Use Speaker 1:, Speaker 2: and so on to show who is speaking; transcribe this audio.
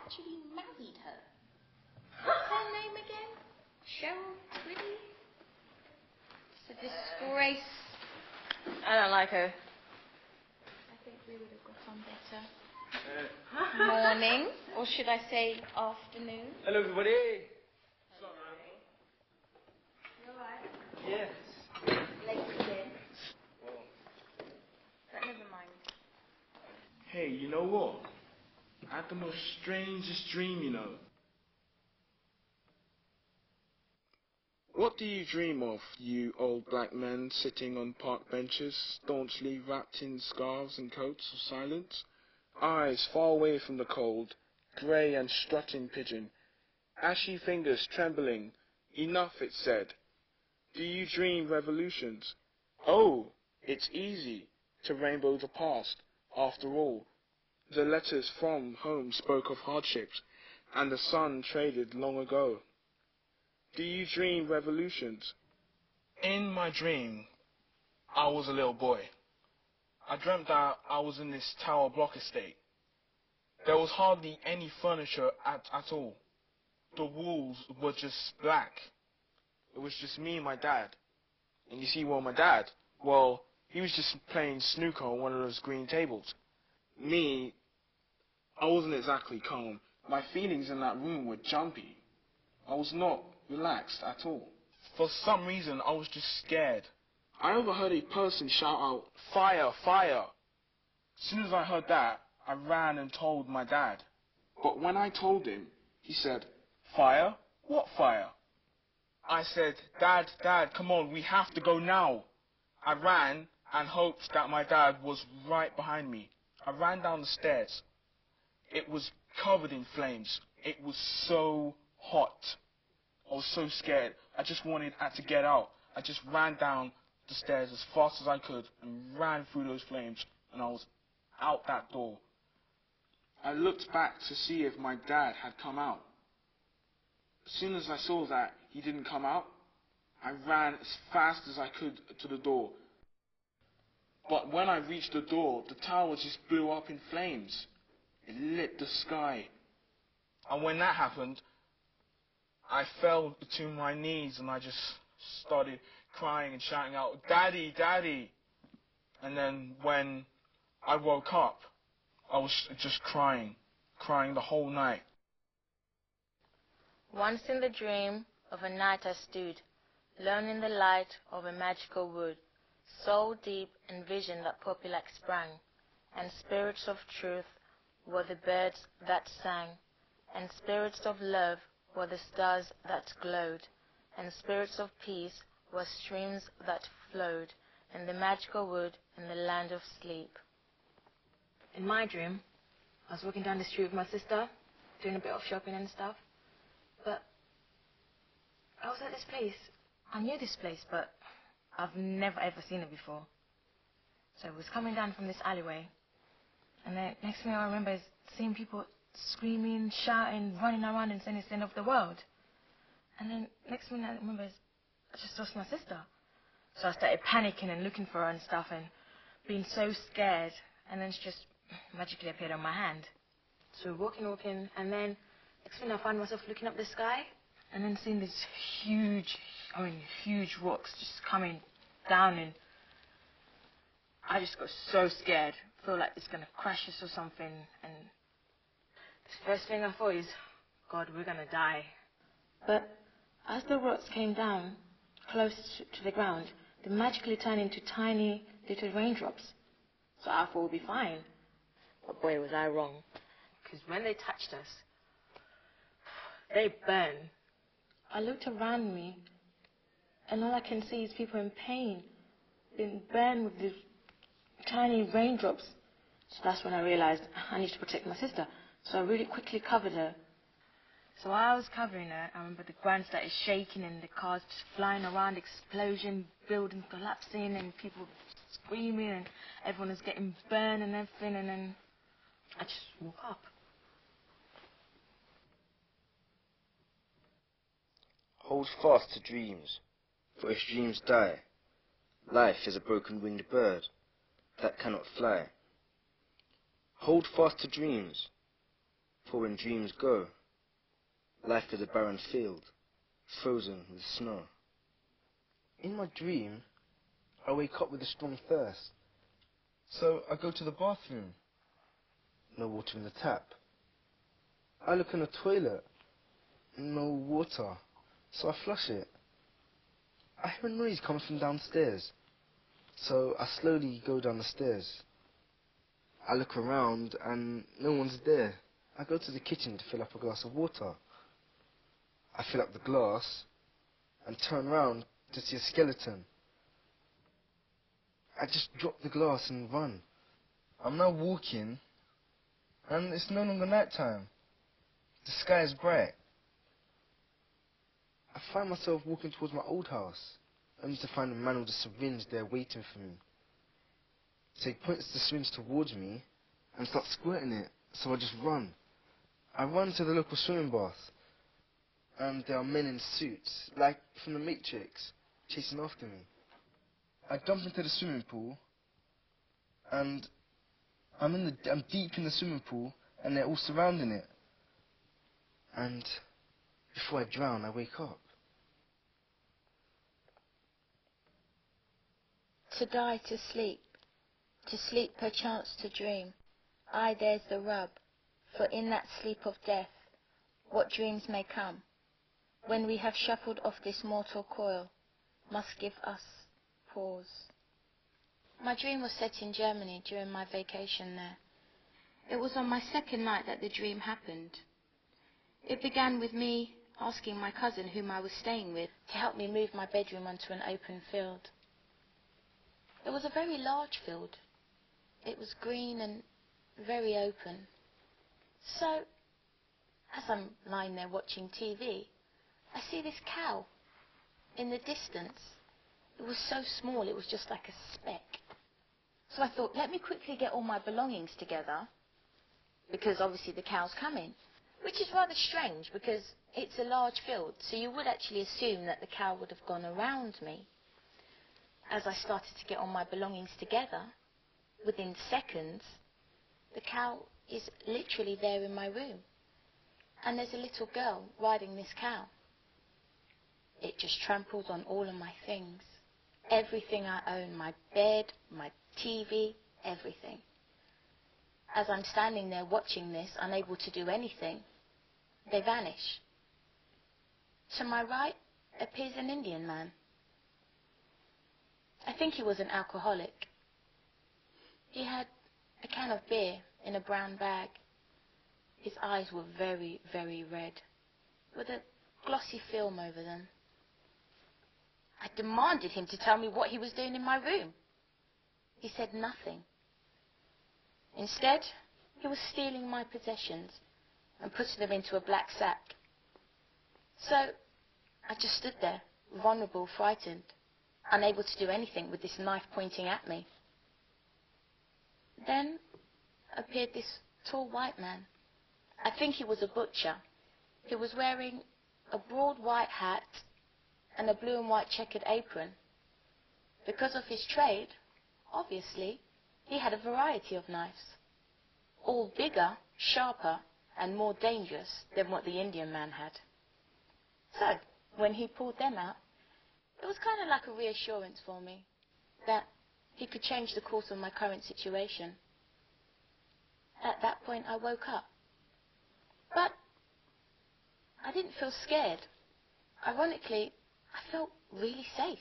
Speaker 1: actually married her. What's her name again? Cheryl Twitty? It's a disgrace. I don't like her. I think we would have got on better. Morning, or should I say afternoon?
Speaker 2: Hello, everybody.
Speaker 1: Hello. You alright?
Speaker 2: Yes.
Speaker 1: Late again. But never mind.
Speaker 2: Hey, you know what? I had the most strangest dream, you know. What do you dream of, you old black men sitting on park benches, staunchly wrapped in scarves and coats of silence? Eyes far away from the cold, grey and strutting pigeon, ashy fingers trembling. Enough, it said. Do you dream revolutions? Oh, it's easy to rainbow the past. After all, the letters from home spoke of hardships, and the sun traded long ago. Do you dream revolutions? In my dream, I was a little boy. I dreamt that I was in this tower block estate. There was hardly any furniture at all. The walls were just black. It was just me and my dad. And you see, well, my dad, well, he was just playing snooker on one of those green tables. Me, I wasn't exactly calm. My feelings in that room were jumpy. I was not relaxed at all. For some reason, I was just scared. I overheard a person shout out, "Fire, fire!" As soon as I heard that, I ran and told my dad. But when I told him, he said, "Fire? What fire?" I said, Dad, come on, we have to go now." I ran and hoped that my dad was right behind me. I ran down the stairs. It was covered in flames. It was so hot. I was so scared. I just wanted to get out. I just ran down the stairs as fast as I could and ran through those flames, and I was out that door. I looked back to see if my dad had come out. As soon as I saw that he didn't come out, I ran as fast as I could to the door. But when I reached the door, the tower just blew up in flames. It lit the sky. And when that happened, I fell to my knees and I just started crying and shouting out, "Daddy, Daddy!" And then when I woke up, I was just crying the whole night.
Speaker 1: Once in the dream of a night I stood, alone in the light of a magical wood, soul deep in vision that poppy-like sprang, and spirits of truth were the birds that sang, and spirits of love were the stars that glowed, and spirits of peace were streams that flowed in the magical wood in the land of sleep. In my dream, I was walking down the street with my sister, doing a bit of shopping and stuff, but I was at this place. I knew this place, but I've never ever seen it before. So I was coming down from this alleyway, and then next thing I remember is seeing people screaming, shouting, running around and saying it's the end of the world. And then next thing I remember is I just lost my sister. So I started panicking and looking for her and stuff and being so scared, and then she just magically appeared on my hand. So walking, and then next thing I found myself looking up the sky and then seeing these huge rocks just coming down, and I just got so scared. I feel like it's going to crash us or something, and the first thing I thought is, God, we're going to die. But as the rocks came down close to the ground, they magically turned into tiny little raindrops. So I thought we'd be fine. But boy, was I wrong. Because when they touched us, they burned. I looked around me, and all I can see is people in pain, being burned with these tiny raindrops. So that's when I realized I need to protect my sister. So I really quickly covered her. So while I was covering her, I remember the ground started shaking and the cars just flying around, explosion, buildings collapsing, and people screaming, and everyone was getting burned and everything, and then I just woke up.
Speaker 3: Hold fast to dreams, for if dreams die, life is a broken-winged bird that cannot fly. Hold fast to dreams, For when dreams go, life is a barren field, frozen with snow. In my dream, I wake up with a strong thirst. So I go to the bathroom. No water in the tap. I look in the toilet. No water. So I flush it. I hear a noise coming from downstairs. So I slowly go down the stairs. I look around and no one's there. I go to the kitchen to fill up a glass of water. I fill up the glass and turn around to see a skeleton. I just drop the glass and run. I'm now walking and it's no longer night time. The sky is bright. I find myself walking towards my old house, only to find a man with a syringe there waiting for me. So he points the syringe towards me and starts squirting it, so I just run. I run to the local swimming bath, and there are men in suits, like from the Matrix, chasing after me. I jump into the swimming pool, and I'm deep in the swimming pool, and they're all surrounding it. And before I drown, I wake up.
Speaker 1: To die to sleep perchance to dream. Aye, there's the rub, for in that sleep of death, what dreams may come, when we have shuffled off this mortal coil, must give us pause. My dream was set in Germany during my vacation there. It was on my second night that the dream happened. It began with me asking my cousin, whom I was staying with, to help me move my bedroom onto an open field. It was a very large field. It was green and very open. So, as I'm lying there watching TV, I see this cow in the distance. It was so small, it was just like a speck. So I thought, let me quickly get all my belongings together, because obviously the cow's coming. Which is rather strange, because it's a large field, so you would actually assume that the cow would have gone around me. As I started to get all my belongings together, within seconds, the cow is literally there in my room. And there's a little girl riding this cow. It just tramples on all of my things. Everything I own, my bed, my TV, everything. As I'm standing there watching this, unable to do anything, they vanish. To my right appears an Indian man. I think he was an alcoholic. He had a can of beer in a brown bag. His eyes were very, very red, with a glossy film over them. I demanded him to tell me what he was doing in my room. He said nothing. Instead, he was stealing my possessions and putting them into a black sack. So, I just stood there, vulnerable, frightened, unable to do anything with this knife pointing at me. Then appeared this tall white man. I think he was a butcher. He was wearing a broad white hat and a blue and white checkered apron. Because of his trade, obviously, he had a variety of knives, all bigger, sharper, and more dangerous than what the Indian man had. So, when he pulled them out, it was kind of like a reassurance for me that he could change the course of my current situation. At that point, I woke up. But I didn't feel scared. Ironically, I felt really safe.